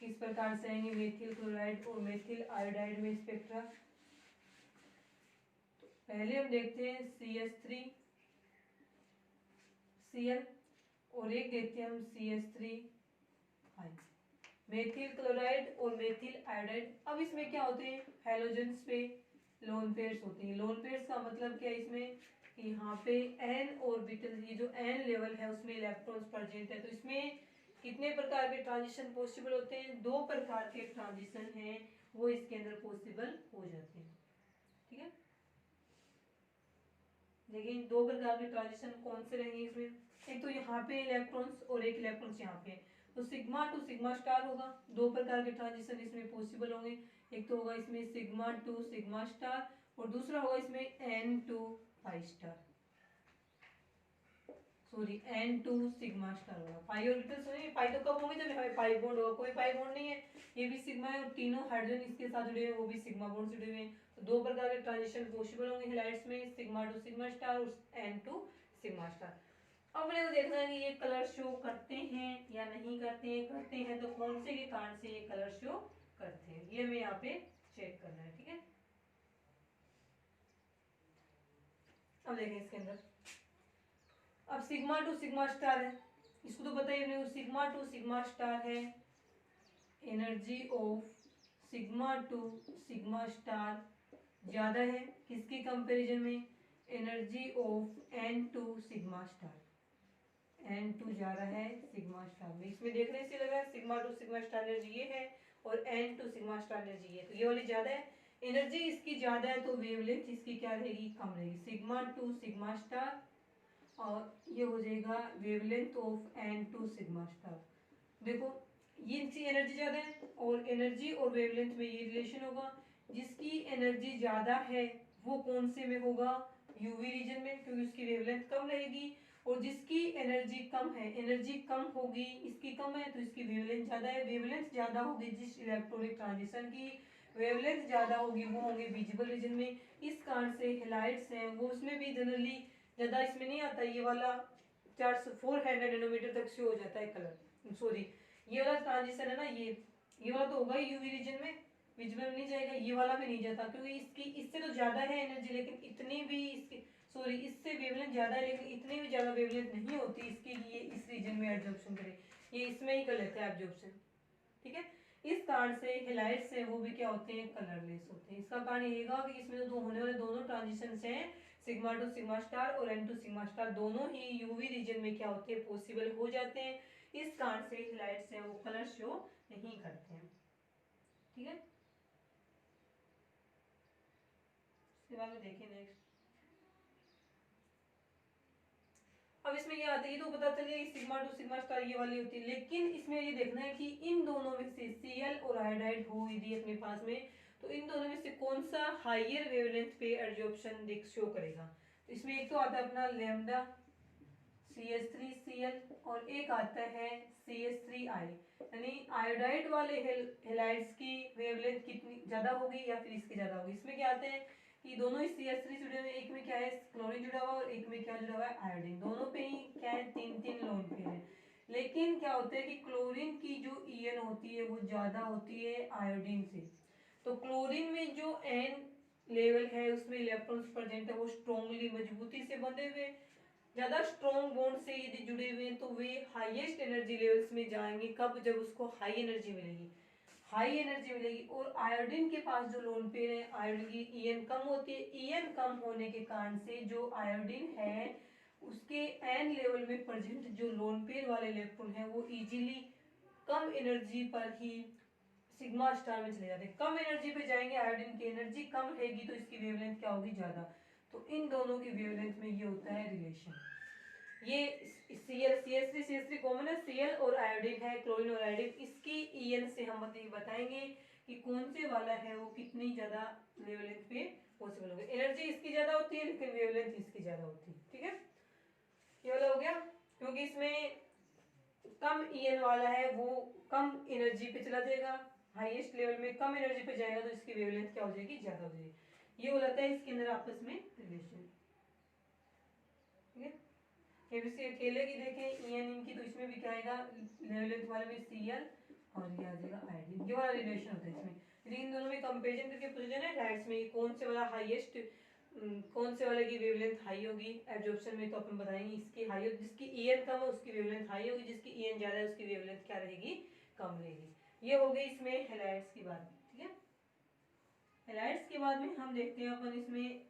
किस प्रकार से आएंगे मेथिल क्लोराइड और मेथिल आयोडाइड में स्पेक्ट्रा। तो पहले हम देखते हैं CH3 Cl और एक देखते हैं हम CH3 मेथिल क्लोराइड और मेथिल आयोडाइड। अब इसमें क्या होते हैं, हैलोजेंस पे लोन पेयर्स होते हैं। लोन पेयर्स का मतलब क्या है इसमें कि यहाँ पे n ऑर्बिटल, ये जो n लेवल है उसमें इलेक्ट्रॉन्स प्रेजेंट है। तो इसमें कितने प्रकार के ट्रांजिशन पॉसिबल होते हैं, दो प्रकार के ट्रांजिशन हैं वो इसके अंदर पॉसिबल हो जाते हैं, ठीक है। देखिए दो प्रकार के ट्रांजिशन कौन से रहेंगे इसमें, एक तो यहाँ पे इलेक्ट्रॉन्स और एक इलेक्ट्रॉन्स यहाँ पे, तो सिग्मा टू सिग्मा स्टार होगा। दो प्रकार के ट्रांजिशन इसमें पॉसिबल होंगे, एक तो होगा इसमें सिग्मा टू सिग्मा स्टार और दूसरा होगा इसमें n to pi star. Sorry N2 sigma star होगा। पाई ऑर्बिटल सुनिए, पाई तो कब होंगे जब हमें पाई बॉन्ड होगा, कोई पाई बॉन्ड नहीं है, ये भी सिग्मा है और तीनों हाइड्रोजन इसके साथ जुड़े हुए हैं वो भी सिग्मा बॉन्ड से जुड़े हुए हैं। तो दो प्रकार के ट्रांजिशन पॉसिबल होंगे हेलाइड्स में, सिग्मा टू सिग्मा स्टार और N2 सिग्मा स्टार। अब अपने को देखना है कि ये कलर शो करते हैं या नहीं करते हैं, करते हैं तो कौन से के कारण से ये कलर शो करते हैं, ये हमें यहाँ पे चेक करना है, ठीक है। अब देखें इसके अंदर, अब सिग्मा टू सिग्मा स्टार है, इसको तो पता ही अपने को, सिग्मा टू सिग्मा स्टार है, energy of sigma two sigma star ज्यादा है किसके कंपैरिजन में, energy of N2 sigma star, N2 ज्यादा है सिग्मा स्टार में। इसमें देखने से लगा sigma two sigma star energy ये है और N2 सिग्मा स्टार एनर्जी ये, तो ये वाली ज्यादा है, एनर्जी इसकी ज्यादा है तो वेवलेंथ इसकी क्या रहेगी, कम रहेगी, सिग्मा टू सिग्मा स्टार और ये हो जाएगा wavelength of N2 sigma star. देखो ये इनकी एनर्जी ज्यादा है और एनर्जी और वेवलेंथ में ये रिलेशन होगा, जिसकी एनर्जी ज्यादा है वो कौन से में होगा, यूवी रीजन में, क्योंकि उसकी वेवलेंथ कम रहेगी, और जिसकी एनर्जी कम है, एनर्जी कम होगी, इसकी कम है तो इसकी वेवलेंथ ज्यादा है, वेवलेंथ ज्यादा होगी जिस इलेक्ट्रॉनिक ट्रांजिशन की वेवलेंथ ज्यादा होगी वो होंगे विजिबल रीजन में। इस कारण से हेलाइट्स हैं वो उसमें भी जनरली ज्यादा इसमें नहीं आता, ये वाला 400 नैनोमीटर तक से हो जाता है कलर, सॉरी ये वाला ट्रांजिशन है ना, ये वाला तो होगा ही यूवी रीजन में, विजिबल नहीं जाएगा, ये वाला भी नहीं जाता क्योंकि इसकी इससे तो ज्यादा है एनर्जी, लेकिन इतनी भी इसकी, सॉरी इससे वेवलेंथ ज्यादा है लेकिन इतनी भी ज्यादा वेवलेंथ नहीं होती इसकी ये इस रीजन में एब्जॉर्प्शन करे, ये इसमें ही कर लेते हैं एब्जॉर्प्शन, ठीक है। इस कारण से हेलाइट्स है वो भी क्या होते हैं, कलरलेस होते हैं। इसका कारण ये होगा कि इसमें जो होने वाले दोनों ट्रांजिशन हैं, सिग्मा टू सिग्मा स्टार और N2 सिग्मा स्टार, दोनों ही यूवी रीजन में क्या होते हैं, पॉसिबल हो जाते हैं। इस कारण से हेलाइट्स है वो कलर शो नहीं करते हैं, ठीक है। इसके बाद में देखें नेक्स्ट, अब इसमें ये आता है, ये तो पता चल गया सिग्मा टू सिग्मा स्टार ये वाली होती है, लेकिन इसमें ये देखना है कि इन दोनों में से Cl और आयोडाइड हो यदि अपने पास में, तो इन दोनों में से कौन सा हायर वेवलेंथ पे एब्जॉर्प्शन दिख शो करेगा। तो इसमें एक तो आता है अपना लैम्डा CH3Cl और एक आता है CH3I, यानी आयोडाइड वाले हेलाइड्स की वेवलेंथ कितनी ज्यादा होगी या फिर इसकी ज्यादा होगी। इसमें क्या आते हैं कि दोनों ही CH3 जुड़े हुए, एक में क्या है क्लोरीन जुड़ा हुआ और एक में क्या जुड़ा हुआ है आयोडीन, दोनों पे ही क्या है तीन तीन लोन पेयर है। लेकिन क्या होता है कि क्लोरीन की जो EN होती है वो ज्यादा होती है आयोडीन से, तो क्लोरीन में जो N लेवल है उसमें इलेक्ट्रॉन्स प्रेजेंट है वो स्ट्रॉन्गली मजबूती से बंधे हुए, ज्यादा स्ट्रॉन्ग बॉन्ड से यदि जुड़े हुए हैं तो वे हाईएस्ट एनर्जी लेवल्स में जाएंगे, कब, जब उसको हाई एनर्जी मिलेगी, हाई एनर्जी मिलेगी। और आयोडीन के पास जो लोन पेयर है आयोडीन की EN कम होती है, EN कम होने के कारण से जो आयोडीन है उसके एन लेवल में प्रेजेंट जो लोन पेयर वाले इलेक्ट्रॉन है वो इजीली कम एनर्जी पर ही सिग्मा स्टार में चले जाते हैं, कम एनर्जी पे जाएंगे, आयोडीन की एनर्जी कम रहेगी तो इसकी वेवलेंथ क्या होगी, ज्यादा। तो इन दोनों की वेवलेंथ में ये होता है रिलेशन, ये CH3 कॉमन है, Cl और आयोडीन है, क्लोरीन और आयोडीन, इसकी EN से हम बताएंगे कि कौन से वाला है वो कितनी ज्यादा वेवलेंथ पे पॉसिबल होगी। एनर्जी इसकी ज्यादा होती है लेकिन वेवलेंथ इसकी ज्यादा होती है, ठीक है। ये वाला हो गया, क्योंकि इसमें कम EN वाला है वो कम एनर्जी पे चला जाएगा, हाईएस्ट लेवल में कम एनर्जी पे जाएगा तो इसकी वेवलेंथ क्या हो जाएगी, ज्यादा हो जाएगी। ये हो जाता है इसके अंदर आपस में रिलेशन, ठीक है। केमिस्ट्री अकेले की देखें EN इनकी, तो इसमें भी क्या आएगा लेवलेंथ वाले में Cl और ये आ जाएगा आयोडीन, ये वाला रिलेशन होता है इसमें। यदि इन दोनों में कंपैरिजन करके पूछा जाए ना लाइट्स में कौन से वाला हाईएस्ट, कौन से वाले की वेवलेंथ हाई होगी एब्जॉर्प्शन में, तो अपन बताएंगे इसकी हाई होगी, जिसकी EN कम है उसकी वेवलेंथ हाई होगी, जिसकी EN ज्यादा है उसकी वेवलेंथ क्या रहेगी, कम रहेगी। ये हो गई इसमें हेलाइड्स की बात, ठीक है। हेलाइड्स के बाद में हम देखते हैं अपन इसमें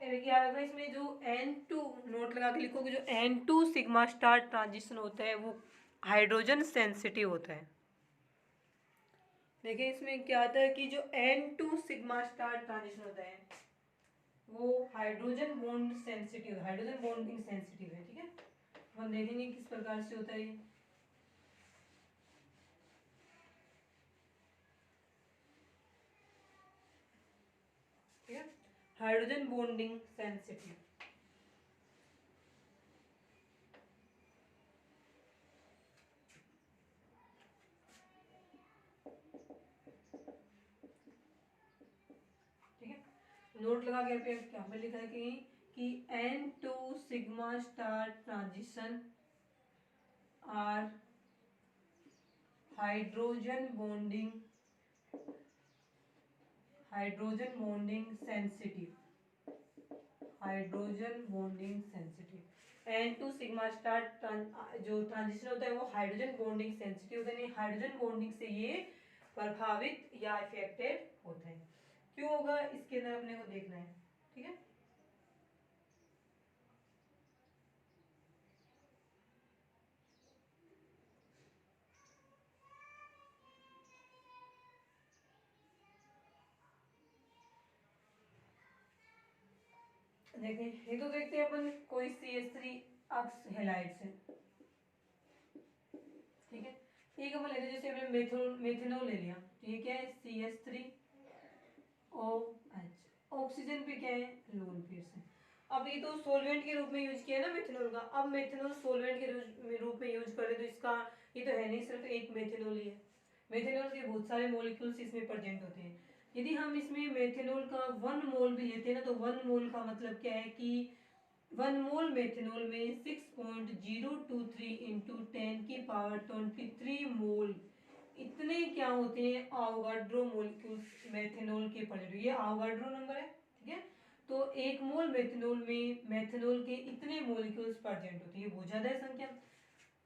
याद रखना, इसमें जो N2 नोट लगा के लिखोगे, जो N2 सिग्मा स्टार ट्रांजिशन होता है वो हाइड्रोजन सेंसिटिव होता है। देखिए इसमें क्या आता है कि जो N2 सिग्मा स्टार ट्रांजिशन होता है वो hydrogen bond sensitive, hydrogen bonding sensitive है, ठीक है। हम देखेंगे किस प्रकार से होता है ये, ठीक है, हाइड्रोजन बॉन्डिंग सेंसिटिव। नोट लगा के क्या पे लिखा है कि N2 sigma star transition are hydrogen bonding sensitive, hydrogen bonding sensitive. N2 sigma star जो ट्रांजिशन होता है वो हाइड्रोजन बॉन्डिंग सेंसिटिव होता है, हाइड्रोजन बॉन्डिंग से ये प्रभावित या इफेक्टेड होते हैं। क्यों होगा इसके अंदर अपने को देखना है, ठीक है। देखें, ये तो देखते हैं अपन कोई CH3 अक्स हैलाइड्स है, ठीक है। एक अपन लेते हैं, जैसे हमने मेथनॉल ले लिया, तो ये क्या है CH3OH, ऑक्सीजन पे क्या है लोन पेयर से। अब ये तो सॉल्वेंट के रूप में यूज किया ना मेथनॉल का, अब मेथनॉल सॉल्वेंट के रूप में यूज कर रहे तो इसका ये तो है नहीं सिर्फ एक मेथनॉल ही है, मेथनॉल के बहुत सारे मॉलिक्यूल्स इसमें प्रेजेंट होते हैं। यदि हम इसमें मेथनॉल का 1 मोल भी लेते हैं ना, तो 1 मोल का मतलब क्या है कि 1 मोल मेथनॉल में 6.023 इंटू 10⁻23 मोल इतने क्या होते हैं आवोगाड्रो मॉलिक्यूल्स मेथनॉल के प्रेजेंट, ये आवोगाड्रो नंबर है, ठीक है। तो 1 मोल मेथनॉल में मेथनॉल के इतने मॉलिक्यूल्स प्रेजेंट होते हैं, बहुत ज्यादा है संख्या।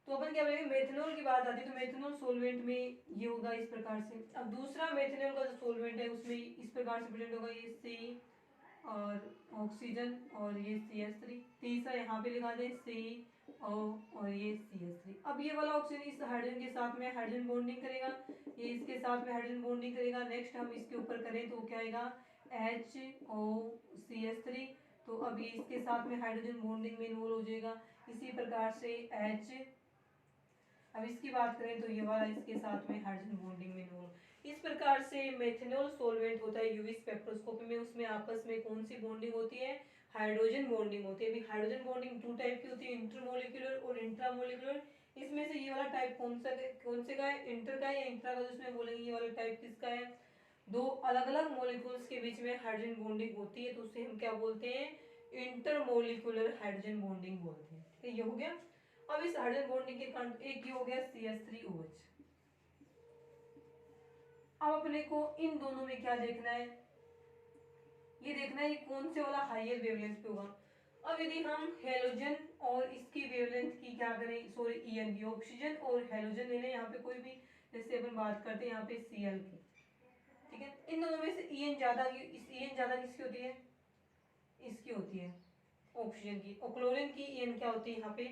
तो अपन क्या बोलेंगे, मेथनॉल की बात आती है तो मेथनॉल सॉल्वेंट में ये होगा इस प्रकार से। अब दूसरा मेथनॉल का जो सॉल्वेंट है उसमें इस प्रकार से प्रेजेंट होगा, ये C और ऑक्सीजन और ये CH3, तीसरा यहाँ पे लिखा दे CO और ये CH3। अब ये वाला ऑक्सीजन इस हाइड्रोजन के साथ में हाइड्रोजन बॉन्डिंग करेगा, ये इसके साथ में हाइड्रोजन बॉन्डिंग करेगा। नेक्स्ट हम इसके ऊपर करें तो क्या आएगा HOCH3, तो अब ये इसके साथ में हाइड्रोजन बॉन्डिंग में इन्वॉल्व हो जाएगा। इसी प्रकार से H, अब इसकी बात करें तो ये वाला इसके साथ में हाइड्रोजन बॉन्डिंग में इन्वॉल्व। इस प्रकार से मेथनॉल सॉल्वेंट होता है यूवी स्पेक्ट्रोस्कोपी में, उसमें आपस में कौन सी बॉन्डिंग होती है, हाइड्रोजन बॉन्डिंग होती है। अभी हाइड्रोजन बॉन्डिंग 2 टाइप की होती है, इंटरमोलिकुलर और इंट्रामोलिकुलर। इसमें से ये वाला टाइप कौन से का है, इंटर का या इंट्रा का, जिसमें बोलेंगे ये वाला टाइप किसका है, दो अलग अलग मॉलिक्यूल्स के बीच में हाइड्रोजन बॉन्डिंग होती है तो उसे हम क्या बोलते हैं, इंटरमोलिकुलर हाइड्रोजन बॉन्डिंग बोलते हैं, ठीक है। ये हो गया। अब इस हाइड्रोजन बॉन्डिंग के कारण एक ये हो गया CH3OH। अब अपने को इन दोनों में क्या देखना है, ये देखना है कि कौन से वाला हायर वेवलेंथ पे होगा। अब यदि हम हेलोजन और इसकी वेवलेंथ की क्या करें, सॉरी EN की, ऑक्सीजन और हेलोजन ले लें, यहाँ पे कोई भी, जैसे अपन बात करते हैं यहाँ पे Cl की, ठीक है। इन दोनों में से EN ज्यादा किसकी होती है, इसकी होती है ऑक्सीजन की, और क्लोरीन की EN क्या होती है यहाँ पे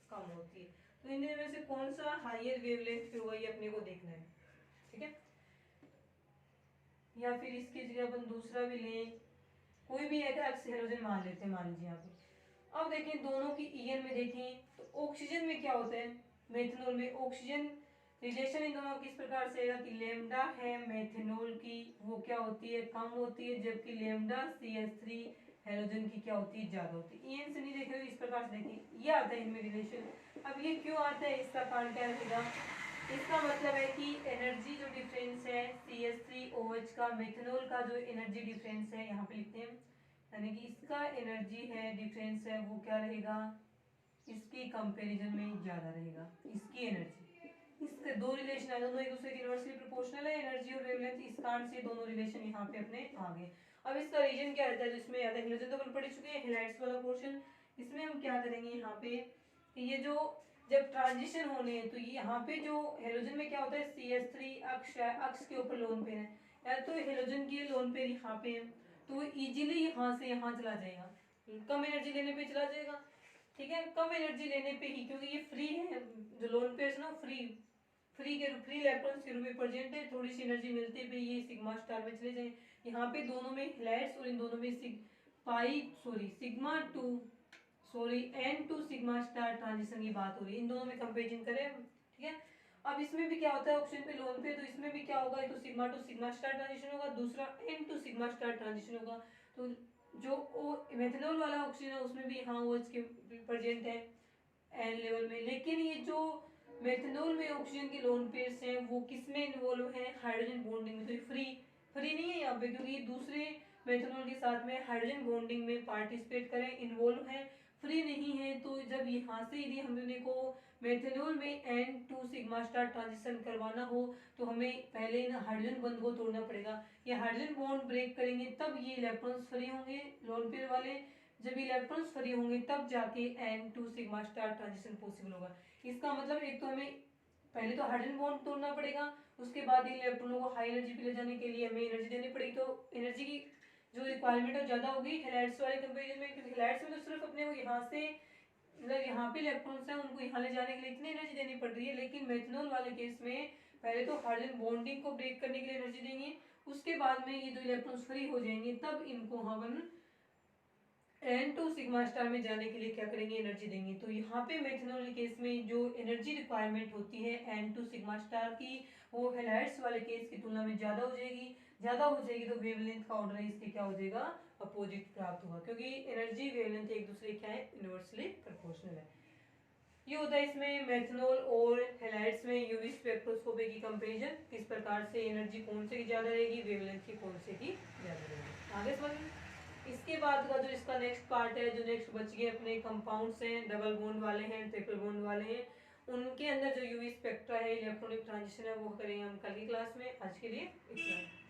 कम होती है। तो इन में से कौन सा हायर वेवलेंथ पे होगा ये अपने को देखना है, ठीक है। या फिर इसकी जगह अपन दूसरा भी लें, कोई भी एक हेलोजन मान लेते हैं, मान लीजिए यहाँ पे। अब देखें दोनों की EN में देखें तो ऑक्सीजन में क्या होता है, मेथनॉल में ऑक्सीजन रिलेशन इन दोनों किस प्रकार से आएगा कि लेमडा है मेथनॉल की वो क्या होती है कम होती है, जबकि लेमडा CH3 हेलोजन की क्या होती है ज्यादा होती है। EN से नहीं देखे इस प्रकार से देखिए ये आता है इनमें रिलेशन। अब ये क्यों आता है, इसका कारण क्या रहेगा, इसका मतलब है कि एनर्जी जो डिफरेंस है CH3OH का मेथनॉल का जो एनर्जी डिफरेंस है यहाँ पे लिखते हैं, यानी कि इसका एनर्जी है डिफरेंस है वो क्या रहेगा, इसके कंपैरिजन में ज्यादा रहेगा इसकी एनर्जी। इसके दो रिलेशन है, दोनों एक दूसरे के इनवर्सली प्रोपोर्शनल है, एनर्जी और वेवलेंथ, इस कारण से दोनों रिलेशन यहाँ पे अपने आ गए। अब इसका रीजन क्या रहता है, जिसमें आता है हेलोजन तो अपन पढ़ चुके हैं, हेलाइड्स वाला पोर्शन। इसमें हम क्या करेंगे यहाँ पे कि ये जो जब ट्रांजिशन होने हैं तो ये यहाँ पे जो हेलोजन में क्या होता है CH3 अक्ष है, अक्ष के ऊपर लोन पेयर है, या तो हेलोजन की लोन पेयर यहाँ पे है तो इजीली यहाँ से यहाँ चला जाएगा, कम एनर्जी लेने पे चला जाएगा, ठीक है। कम एनर्जी लेने पे ही, क्योंकि ये फ्री है, जो लोन पेयर ना फ्री इलेक्ट्रॉन्स के रूप में प्रेजेंट है, थोड़ी सी एनर्जी मिलते पे ये सिग्मा स्टार में चले जाए। यहाँ पे दोनों में हेलाइड्स और इन दोनों में N2 सिग्मा स्टार ट्रांजिशन की बात हो रही है, इन दोनों में कंपेरिजन करें, ठीक है। अब इसमें भी क्या होता है ऑक्सीजन पे लोन पे, तो इसमें भी क्या होगा, तो sigma two sigma star transition होगा, दूसरा N2 सिग्मा स्टार ट्रांजिशन होगा। तो जो मेथनॉल वाला ऑक्सीजन है उसमें भी यहाँ OH के प्रेजेंट है N लेवल में, लेकिन ये जो मेथनॉल में ऑक्सीजन के लोन पेयर्स हैं वो किस में इन्वॉल्व है, हाइड्रोजन बॉन्डिंग में। तो फ्री नहीं है यहाँ पे, क्योंकि ये दूसरे मेथनॉल के साथ में हाइड्रोजन बॉन्डिंग में पार्टिसिपेट करें, इन्वॉल्व हैं, फ्री नहीं है। तो जब यहाँ से यदि हमने को मेथनॉल में N2 सिग्मा स्टार ट्रांजिशन करवाना हो तो हमें पहले इन हाइड्रोजन बॉन्ड को तोड़ना पड़ेगा। ये हाइड्रोजन बॉन्ड ब्रेक करेंगे तब ये इलेक्ट्रॉन्स फ्री होंगे लोन पेयर वाले। जब इलेक्ट्रॉन्स फ्री होंगे तब जाके N2 sigma star transition possible होगा। इसका मतलब एक तो हमें पहले तो हाइड्रोजन बॉन्ड तोड़ना पड़ेगा, उसके बाद इलेक्ट्रॉनों को हाई एनर्जी पे ले जाने के लिए हमें एनर्जी देनी पड़ेगी। तो एनर्जी की जो रिक्वायरमेंट है ज़्यादा होगी हैलाइड्स वाले कंपेरिजन में, क्योंकि हैलाइड्स में तो सिर्फ अपने को यहाँ से मतलब यहाँ पे इलेक्ट्रॉन्स हैं उनको यहाँ ले जाने के लिए इतनी एनर्जी देनी पड़ रही है, लेकिन मेथनॉल वाले केस में पहले तो हाइड्रोजन बॉन्डिंग को ब्रेक करने के लिए एनर्जी देंगे, उसके बाद में ये दो इलेक्ट्रॉन्स फ्री हो जाएंगे तब इनको हम N2 सिग्मा स्टार में जाने के लिए क्या करेंगे, एनर्जी देंगे। तो यहाँ पे मेथनॉल केस में जो एनर्जी रिक्वायरमेंट होती है N2 सिग्मा स्टार की, वो हैलाइड्स वाले केस की तुलना में ज़्यादा हो जाएगी। ज़्यादा हो जाएगी तो वेवलेंथ का ऑर्डर है इसके क्या हो जाएगा, अपोजिट प्राप्त होगा, क्योंकि एनर्जी वेवलेंथ एक दूसरे क्या है, इनवर्सली प्रोपोर्शनल है। ये होता है इसमें मेथनॉल और हैलाइड्स में यूवी स्पेक्ट्रोस्कोपी की कंपेरिजन, किस प्रकार से एनर्जी कौन से की ज़्यादा रहेगी, वेवलेंथ की कौन से की ज़्यादा रहेगी। आगे समझ। इसके बाद का जो इसका नेक्स्ट पार्ट है, जो नेक्स्ट बच गए अपने कंपाउंड्स हैं, डबल बॉन्ड वाले हैं, ट्रिपल बॉन्ड वाले हैं, उनके अंदर जो यूवी स्पेक्ट्रा है, इलेक्ट्रॉनिक ट्रांजिशन है, वो करेंगे हम कल की क्लास में। आज के लिए इतना।